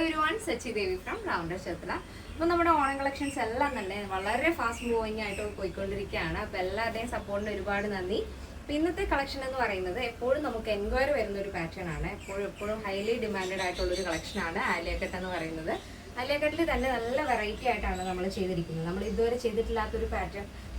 everyone, Sachi Devi from Rounder Chatla. അപ്പോൾ നമ്മുടെ Onam collections എല്ലാം തന്നെ വളരെ ഫാസ്റ്റ് മൂവിങ് ആയിട്ട് പോയിക്കൊണ്ടിരിക്കുകയാണ്. അപ്പോൾ എല്ലാവരുടെയും സപ്പോർട്ടിന് ഒരുപാട് നന്ദി. അപ്പോൾ ഇന്നത്തെ കളക്ഷൻ എന്ന് പറയുന്നത് എപ്പോഴും നമുക്ക് എൻക്വയറി വരുന്ന ഒരു പാറ്റേൺ ആണ്. എപ്പോഴും ഹൈലി ഡിമാൻഡഡ് ആയിട്ടുള്ളൊരു കളക്ഷനാണ് ആലിയ കട്ട് എന്ന് പറയുന്നത്. ആലിയ കട്ടിൽ തന്നെ നല്ല വെറൈറ്റി ആയിട്ടാണ് നമ്മൾ ചെയ്തിരിക്കുന്നത്. നമ്മൾ ഇതുവരെ ചെയ്തിട്ടില്ലാത്തൊരു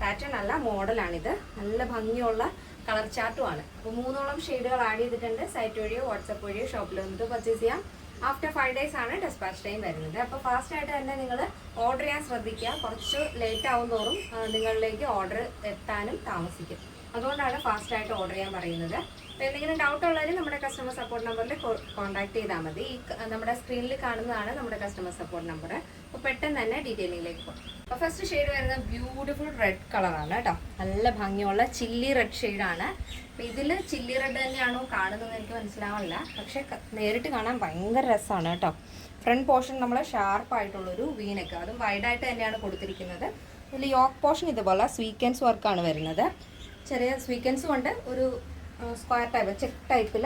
പാറ്റേൺ അല്ല, മോഡലാണിത്. നല്ല ഭംഗിയുള്ള കളർ ചാർട്ടുമാണ്. അപ്പോൾ 3ഓളം ഷെയ്ഡുകൾ ആഡ് ചെയ്തിട്ടുണ്ട്. സൈറ്റ് വഴിയോ വാട്സപ്പ് വഴിയോ ഷോപ്പിൽ വന്നിട്ട് പർച്ചേസ് ചെയ്യാം. ആഫ്റ്റർ 5 days ആണ് ഡെസ്പാച്ച് ടൈം വരുന്നത്. അപ്പോൾ ഫാസ്റ്റ് ആയിട്ട് തന്നെ നിങ്ങൾ ഓർഡർ ചെയ്യാൻ ശ്രദ്ധിക്കുക. കുറച്ച് ലേറ്റ് ആവും തോറും നിങ്ങളിലേക്ക് ഓർഡർ എത്താനും താമസിക്കും. അതുകൊണ്ടാണ് ഫാസ്റ്റ് ആയിട്ട് ഓർഡർ ചെയ്യാൻ പറയുന്നത്. അപ്പോൾ എന്തെങ്കിലും ഡൗട്ട് ഉള്ളവർ നമ്മുടെ കസ്റ്റമർ സപ്പോർട്ട് നമ്പറിൽ കോൺടാക്ട് ചെയ്താൽ മതി. നമ്മുടെ സ്ക്രീനിൽ കാണുന്നതാണ് നമ്മുടെ കസ്റ്റമർ സപ്പോർട്ട് നമ്പർ. അപ്പോൾ പെട്ടെന്ന് തന്നെ ഡീറ്റെയിലിംഗിലേക്ക് പോകും. അപ്പോൾ ഫസ്റ്റ് ഷെയ്ഡ് വരുന്നത് ബ്യൂട്ടിഫുൾ റെഡ് കളറാണ് കേട്ടോ. നല്ല ഭംഗിയുള്ള ചില്ലി റെഡ് ഷെയ്ഡാണ്. അപ്പോൾ ഇതിൽ ചില്ലി റെഡ് തന്നെയാണോ കാണുന്നത് എനിക്ക് മനസ്സിലാവില്ല, പക്ഷേ നേരിട്ട് കാണാൻ ഭയങ്കര രസമാണ് കേട്ടോ. ഫ്രണ്ട് പോർഷൻ നമ്മൾ ഷാർപ്പായിട്ടുള്ളൊരു വീനക്ക്, അതും വൈഡായിട്ട് തന്നെയാണ് കൊടുത്തിരിക്കുന്നത്. ഇതിൽ യോക്ക് പോർഷൻ ഇതുപോലെ സ്വീക്കൻസ് വർക്കാണ് വരുന്നത്. ചെറിയ സ്വീക്കൻസും കൊണ്ട് ഒരു സ്ക്വയർ ടൈപ്പ് ചെക്ക് ടൈപ്പിൽ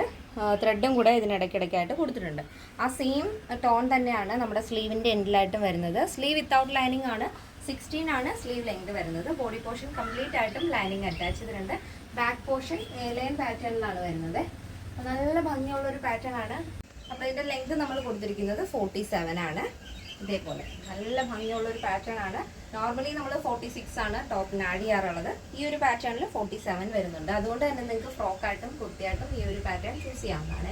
ത്രെഡും കൂടെ ഇതിനിടയ്ക്കിടയ്ക്കായിട്ട് കൊടുത്തിട്ടുണ്ട്. ആ സെയിം ടോൺ തന്നെയാണ് നമ്മുടെ സ്ലീവിൻ്റെ എൻഡിലായിട്ടും വരുന്നത്. സ്ലീവ് വിത്തൗട്ട് ലൈനിങ് ആണ്. 16 ആണ് സ്ലീവ് ലെങ്ത് വരുന്നത്. ബോഡി പോർഷൻ കംപ്ലീറ്റ് ആയിട്ടും ലൈനിങ് അറ്റാച്ച് ചെയ്തിട്ടുണ്ട്. ബാക്ക് പോർഷൻ ലൈൻ പാറ്റേണിലാണ് വരുന്നത്. നല്ല ഭംഗിയുള്ളൊരു പാറ്റേൺ ആണ്. അപ്പോൾ ഇതിൻ്റെ ലെങ്ത് നമ്മൾ കൊടുത്തിരിക്കുന്നത് 47 ആണ്. ഇതേപോലെ നല്ല ഭംഗിയുള്ളൊരു പാറ്റേൺ ആണ്. നോർമലി നമ്മൾ 46 ആണ് ടോപ്പിന് ആഡ് ചെയ്യാറുള്ളത്. ഈ ഒരു പാറ്റേണിൽ 47 വരുന്നുണ്ട്. അതുകൊണ്ട് തന്നെ നിങ്ങൾക്ക് ഫ്രോക്കായിട്ടും കുർത്തിയായിട്ടും ഈ ഒരു പാറ്റേൺ ചൂസ് ചെയ്യാവുന്നതാണ്.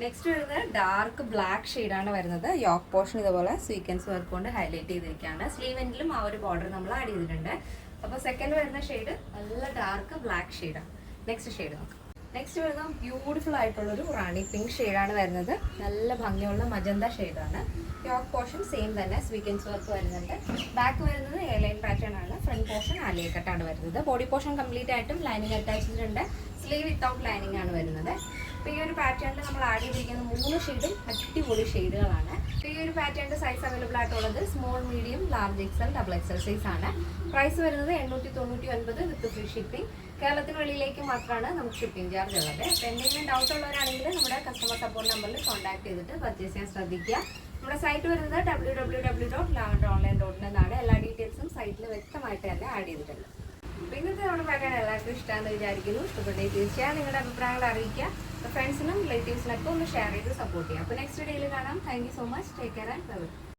നെക്സ്റ്റ് വരുന്നത് ഡാർക്ക് ബ്ലാക്ക് ഷെയ്ഡാണ് വരുന്നത്. യോക്ക് പോർഷൻ ഇതുപോലെ സ്വീക്കൻസ് വർക്ക് കൊണ്ട് ഹൈലൈറ്റ് ചെയ്തിരിക്കുകയാണ്. സ്ലീവ് എൻഡിലും ആ ഒരു ബോർഡർ നമ്മൾ ആഡ് ചെയ്തിട്ടുണ്ട്. അപ്പോൾ സെക്കൻഡ് വരുന്ന ഷെയ്ഡ് നല്ല ഡാർക്ക് ബ്ലാക്ക് ഷെയ്ഡാണ്. നെക്സ്റ്റ് ഷെയ്ഡ് നോക്കാം. നെക്സ്റ്റ് വരുന്നത് ബ്യൂട്ടിഫുൾ ആയിട്ടുള്ളൊരു റാണി പിങ്ക് ഷെയ്ഡാണ് വരുന്നത്. നല്ല ഭംഗിയുള്ള മജന്ത ഷെയ്ഡാണ്. യോക്ക് പോർഷൻ സെയിം തന്നെ സ്വീക്കൻസ് വർക്ക് വരുന്നുണ്ട്. ബാക്ക് വരുന്നത് എ ലൈൻ പാറ്റേൺ ആണ്. ഫ്രണ്ട് പോർഷൻ ആലിയ കട്ടാണ് വരുന്നത്. ബോഡി പോർഷൻ കംപ്ലീറ്റ് ആയിട്ടും ലൈനിങ് അറ്റാച്ച് ചെയ്തിട്ടുണ്ട്. സ്ലീവ് വിത്തൗട്ട് ലൈനിങ് ആണ് വരുന്നത്. അപ്പോൾ ഈ ഒരു പാറ്റേണിൽ നമ്മൾ ആഡ് ചെയ്തിരിക്കുന്ന 3 ഷെയ്ഡും അടിപൊളി ഷെയ്ഡുകളാണ്. അപ്പോൾ ഈ ഒരു പാറ്റേണിൻ്റെ സൈസ് അവൈലബിൾ ആയിട്ടുള്ളത് small, medium, large XL, double XL size ആണ്. പ്രൈസ് വരുന്നത് 899 വിത്ത് ഫ്രീ ഷിപ്പിംഗ്. കേരളത്തിന് വെളിയിലേക്ക് മാത്രമാണ് നമുക്ക് ഷിപ്പിംഗ് ചാർജ് ഉള്ളത്. അപ്പോൾ എന്തെങ്കിലും ഡൗട്ട് ഉള്ളവരാണെങ്കിൽ നമ്മുടെ കസ്റ്റമർ സപ്പോർട്ട് നമ്പറിൽ കോൺടാക്ട് ചെയ്തിട്ട് പർച്ചേസ് ചെയ്യാൻ ശ്രദ്ധിക്കുക. നമ്മുടെ സൈറ്റ് വരുന്നത് www.lavendronline.in എന്നാണ്. എല്ലാ ഡീറ്റെയിൽസും സൈറ്റിൽ വ്യക്തമായിട്ട് തന്നെ ആഡ് ചെയ്തിട്ടുണ്ട്. അപ്പോൾ ഇന്നത്തെ നമ്മുടെ പാറ്റേൺ എല്ലാവർക്കും ഇഷ്ടമാണെന്ന് വിചാരിക്കുന്നു. ഇഷ്ടപ്പെട്ടെങ്കിൽ തീർച്ചയായും നിങ്ങളുടെ അഭിപ്രായങ്ങൾ അറിയിക്കുക. ഫ്രണ്ട്സിനും റിലേറ്റീവ്സിനൊക്കെ ഒന്ന് ഷെയർ ചെയ്ത് സപ്പോർട്ട് ചെയ്യുക. അപ്പോൾ നെക്സ്റ്റ് വീഡിയോയിൽ കാണാം. Thank you so much. Take care and by.